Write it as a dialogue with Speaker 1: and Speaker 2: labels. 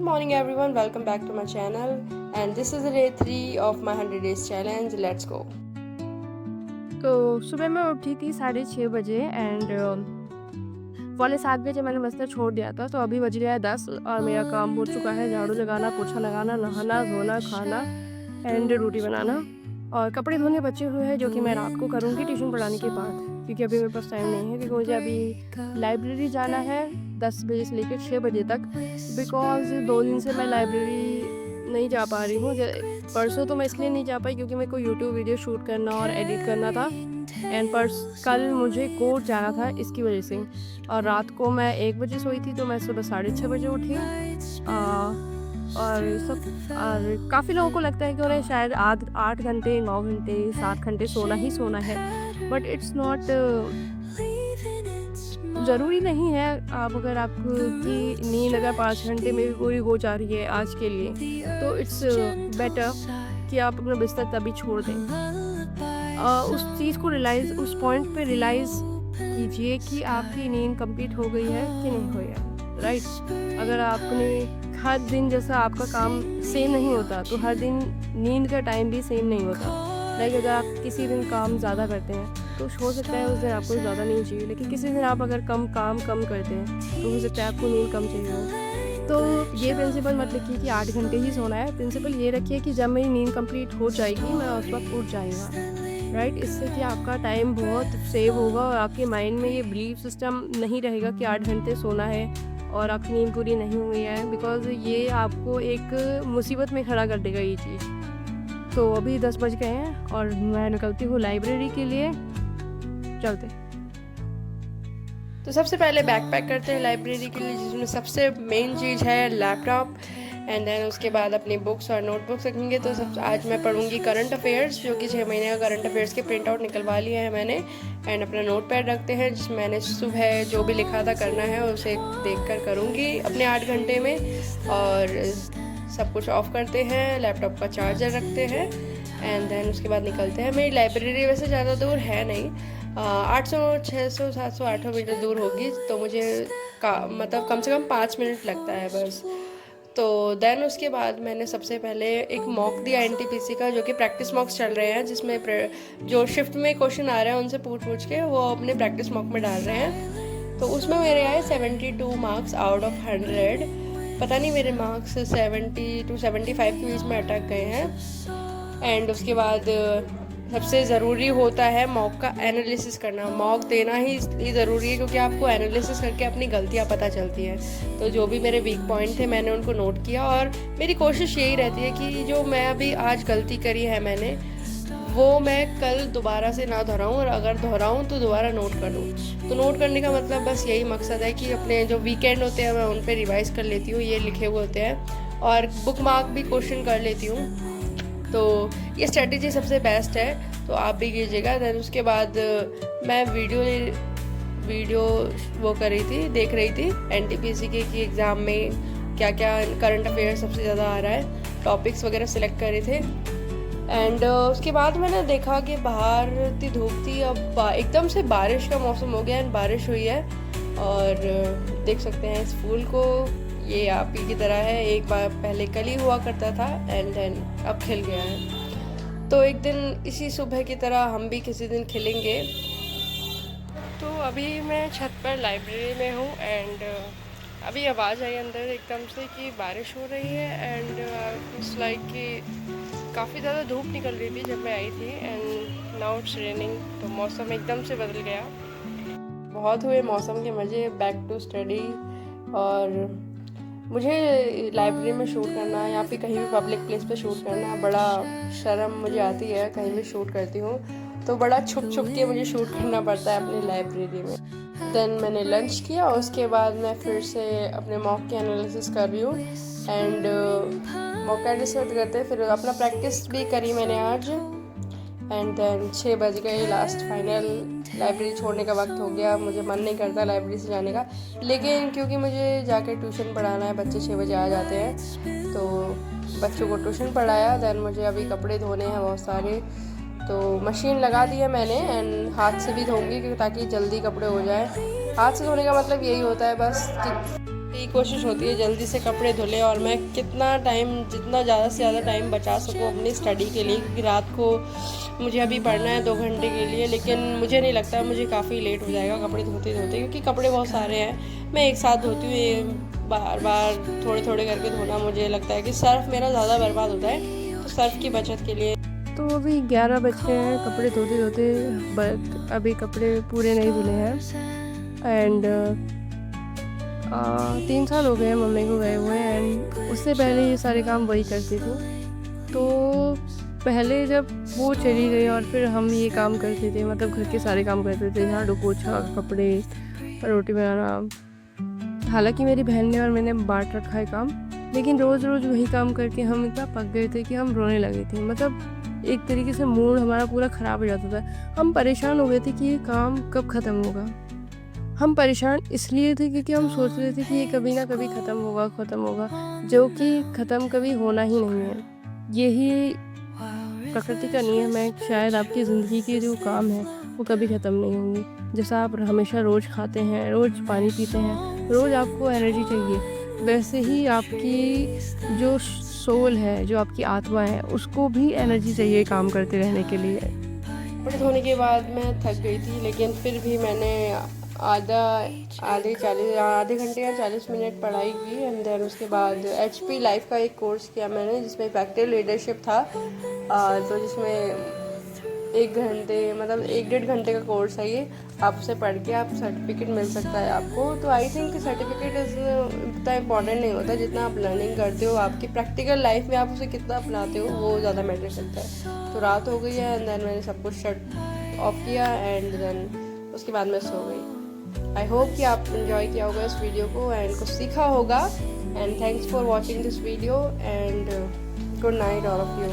Speaker 1: morning everyone, welcome back to my channel and this is day 3 of my 100 days challenge. Let's go.
Speaker 2: तो सुबह मैं उठी थी 6:30 बजे एंड पौने 7 बजे मैंने बिस्तर छोड़ दिया था। तो अभी बज गया है 10 और मेरा काम हो चुका है झाड़ू लगाना, पोछा लगाना, नहाना, धोना, खाना एंड रोटी बनाना और कपड़े धोने बचे हुए हैं जो कि मैं रात को करूँगी ट्यूशन पढ़ाने के बाद, क्योंकि अभी मेरे पास टाइम नहीं है क्योंकि मुझे अभी लाइब्रेरी जाना है 10 बजे से लेकर 6 बजे तक। बिकॉज़ 2 दिन से मैं लाइब्रेरी नहीं जा पा रही हूँ। परसों तो मैं इसलिए नहीं जा पाई क्योंकि मेरे को यूट्यूब वीडियो शूट करना और एडिट करना था एंड कल मुझे कोर्ट जाना था इसकी वजह से। और रात को मैं 1 बजे सोई थी तो मैं सुबह 6:30 बजे उठी। और काफ़ी लोगों को लगता है कि उन्हें शायद 8 घंटे, 9 घंटे, 7 घंटे सोना ही सोना है, बट इट्स नॉट ज़रूरी नहीं है। आप अगर आपकी नींद अगर 5 घंटे में भी पूरी हो जा रही है आज के लिए तो इट्स बेटर कि आप अपना बिस्तर तभी छोड़ दें। उस चीज़ को उस पॉइंट पे रियलाइज़ कीजिए कि आपकी नींद कंप्लीट हो गई है कि नहीं हुई है, राइट। अगर आपने हर दिन जैसा आपका काम सेम नहीं होता तो हर दिन नींद का टाइम भी सेम नहीं होता। लाइक अगर आप किसी दिन काम ज़्यादा करते हैं तो हो सकता है उस दिन आपको ज़्यादा नींद चाहिए, लेकिन किसी दिन आप अगर कम करते हैं तो हो सकता है आपको नींद कम चाहिए हो। तो ये प्रिंसिपल मत लिखिए कि 8 घंटे ही सोना है। प्रिंसिपल ये रखिए कि जब मेरी नींद कंप्लीट हो जाएगी मैं उस वक्त उठ जाएगा, राइट। इससे कि आपका टाइम बहुत सेव होगा और आपके माइंड में ये बिलीफ सिस्टम नहीं रहेगा कि 8 घंटे सोना है और आपकी नींद पूरी नहीं हुई है, बिकॉज़ ये आपको एक मुसीबत में खड़ा कर देगा ये चीज़। तो अभी 10 बज गए हैं और मैं निकलती हूँ लाइब्रेरी के लिए। चलते।
Speaker 1: तो सबसे पहले बैग पैक करते हैं लाइब्रेरी के लिए, जिसमें सबसे मेन चीज़ है लैपटॉप एंड देन उसके बाद अपनी बुक्स और नोटबुक्स रखेंगे। तो आज मैं पढ़ूंगी करंट अफेयर्स, जो कि 6 महीने का करंट अफेयर्स के प्रिंट आउट निकलवा लिए हैं मैंने। एंड अपना नोट पैड रखते हैं जिसमें मैंने सुबह जो भी लिखा था करना है उसे देखकर करूँगी अपने 8 घंटे में। और सब कुछ ऑफ करते हैं, लैपटॉप का चार्जर रखते हैं एंड देन उसके बाद निकलते हैं। मेरी लाइब्रेरी वैसे ज़्यादा दूर है नहीं, 800, 600, 700, 800 मीटर दूर होगी, तो मुझे मतलब कम से कम 5 मिनट लगता है बस। तो देन उसके बाद मैंने सबसे पहले एक मॉक दिया एनटीपीसी का, जो कि प्रैक्टिस मॉक्स चल रहे हैं, जिसमें जो शिफ्ट में क्वेश्चन आ रहे हैं उनसे पूछ के वो अपने प्रैक्टिस मॉक में डाल रहे हैं। तो उसमें मेरे आए 72 मार्क्स आउट ऑफ 100। पता नहीं मेरे मार्क्स 70 to 75 के बीच में अटक गए हैं। एंड उसके बाद सबसे ज़रूरी होता है मॉक का एनालिसिस करना। मॉक देना ही इसलिए ज़रूरी है क्योंकि आपको एनालिसिस करके अपनी गलतियाँ पता चलती हैं। तो जो भी मेरे वीक पॉइंट थे मैंने उनको नोट किया और मेरी कोशिश यही रहती है कि जो मैं अभी आज गलती करी है मैंने, वो मैं कल दोबारा से ना दोहराऊँ, और अगर दोहराऊँ तो दोबारा नोट कर लूँ। तो नोट करने का मतलब बस यही मकसद है कि अपने जो वीकेंड होते हैं मैं उन पर रिवाइज़ कर लेती हूँ, ये लिखे हुए होते हैं, और बुक मार्क भी क्वेश्चन कर लेती हूँ। तो ये स्ट्रेटजी सबसे बेस्ट है, तो आप भी कीजिएगा। देन उसके बाद मैं वीडियो वो कर रही थी, देख रही थी एनटीपीसी के कि एग्ज़ाम में क्या क्या करंट अफेयर सबसे ज़्यादा आ रहा है, टॉपिक्स वगैरह सिलेक्ट कर रहे थे। एंड उसके बाद मैंने देखा कि बाहर इतनी धूप थी, अब एकदम से बारिश का मौसम हो गया एंड बारिश हुई है। और देख सकते हैं इस फूल को, ये आप ही की तरह है, एक बार पहले कल ही हुआ करता था एंड देन अब खिल गया है। तो एक दिन इसी सुबह की तरह हम भी किसी दिन खिलेंगे। तो अभी मैं छत पर लाइब्रेरी में हूँ एंड अभी आवाज़ आई अंदर एकदम से कि बारिश हो रही है एंड इट्स लाइक कि काफ़ी ज़्यादा धूप निकल रही थी जब मैं आई थी एंड नाउ इट्स रेनिंग। तो मौसम एकदम से बदल गया। बहुत हुए मौसम के मज़े, बैक टू स्टडी। और मुझे लाइब्रेरी में शूट करना या फिर कहीं भी पब्लिक प्लेस पे शूट करना बड़ा शर्म मुझे आती है। कहीं भी शूट करती हूँ तो बड़ा छुप के मुझे शूट करना पड़ता है अपनी लाइब्रेरी में। देन मैंने लंच किया और उसके बाद मैं फिर से अपने मॉक की एनालिसिस कर रही हूँ एंड मॉक एनालिसिस करते फिर अपना प्रैक्टिस भी करी मैंने आज। एंड देन 6 बज गए, लास्ट फाइनल लाइब्रेरी छोड़ने का वक्त हो गया। मुझे मन नहीं करता लाइब्रेरी से जाने का, लेकिन क्योंकि मुझे जाकर ट्यूशन पढ़ाना है, बच्चे 6 बजे आ जाते हैं, तो बच्चों को ट्यूशन पढ़ाया। देन मुझे अभी कपड़े धोने हैं बहुत सारे, तो मशीन लगा दी है मैंने एंड हाथ से भी धोऊंगी ताकि जल्दी कपड़े हो जाए। हाथ से धोने का मतलब यही होता है बस कि मेरी कोशिश होती है जल्दी से कपड़े धुले और मैं जितना ज़्यादा से ज़्यादा टाइम बचा सकूँ अपनी स्टडी के लिए, क्योंकि रात को मुझे अभी पढ़ना है 2 घंटे के लिए। लेकिन मुझे नहीं लगता, मुझे काफ़ी लेट हो जाएगा कपड़े धोते क्योंकि कपड़े बहुत सारे हैं। मैं एक साथ धोती हूँ, ये बार बार थोड़े थोड़े करके धोना, मुझे लगता है कि सर्फ मेरा ज़्यादा बर्बाद होता है, तो सर्फ की बचत के लिए।
Speaker 2: तो अभी 11 बज गए हैं कपड़े धोते बट अभी कपड़े पूरे नहीं धुले हैं। एंड 3 साल हो गए हैं मम्मी को गए हुए। एंड उससे पहले ये सारे काम वही करती थी। तो पहले जब वो चली गई और फिर हम ये काम करते थे, मतलब घर के सारे काम करते थे, झाड़ू पोछा, कपड़े, रोटी बनाना। हालांकि मेरी बहन ने और मैंने बांट रखा है काम, लेकिन रोज़ रोज़ वही काम करके हम इतना पक गए थे कि हम रोने लगे थे। मतलब एक तरीके से मूड हमारा पूरा ख़राब हो जाता था। हम परेशान हो गए थे कि ये काम कब ख़त्म होगा। हम परेशान इसलिए थे क्योंकि हम सोच रहे थे कि ये कभी ना कभी ख़त्म होगा, जो कि ख़त्म कभी होना ही नहीं है। यही प्रकृति का नियम है। शायद आपकी ज़िंदगी के जो काम है वो कभी ख़त्म नहीं होंगे। जैसा आप हमेशा रोज़ खाते हैं, रोज़ पानी पीते हैं, रोज़ आपको एनर्जी चाहिए, वैसे ही आपकी जो सोल है, जो आपकी आत्मा है, उसको भी एनर्जी चाहिए काम करते रहने के लिए।
Speaker 1: कपड़े धोने के बाद मैं थक गई थी, लेकिन फिर भी मैंने आधे घंटे या 40 मिनट पढ़ाई की। एंड देन उसके बाद HP लाइफ का एक कोर्स किया मैंने, जिसमें इफेक्टिव लीडरशिप था। तो जिसमें 1-1.5 घंटे का कोर्स है ये। आप उसे पढ़ के आप सर्टिफिकेट मिल सकता है आपको। तो आई थिंक सर्टिफिकेट इतना इम्पॉर्टेंट नहीं होता जितना आप लर्निंग करते हो। आपकी प्रैक्टिकल लाइफ में आप उसे कितना अपनाते हो वो ज़्यादा मैटर करता है। तो रात हो गई है, एंड देन मैंने सब कुछ शट ऑफ किया, एंड देन उसके बाद मैं सो गई। आई होप कि आप इन्जॉय किया होगा इस वीडियो को एंड कुछ सीखा होगा। And thanks for watching this video, and good night all of you.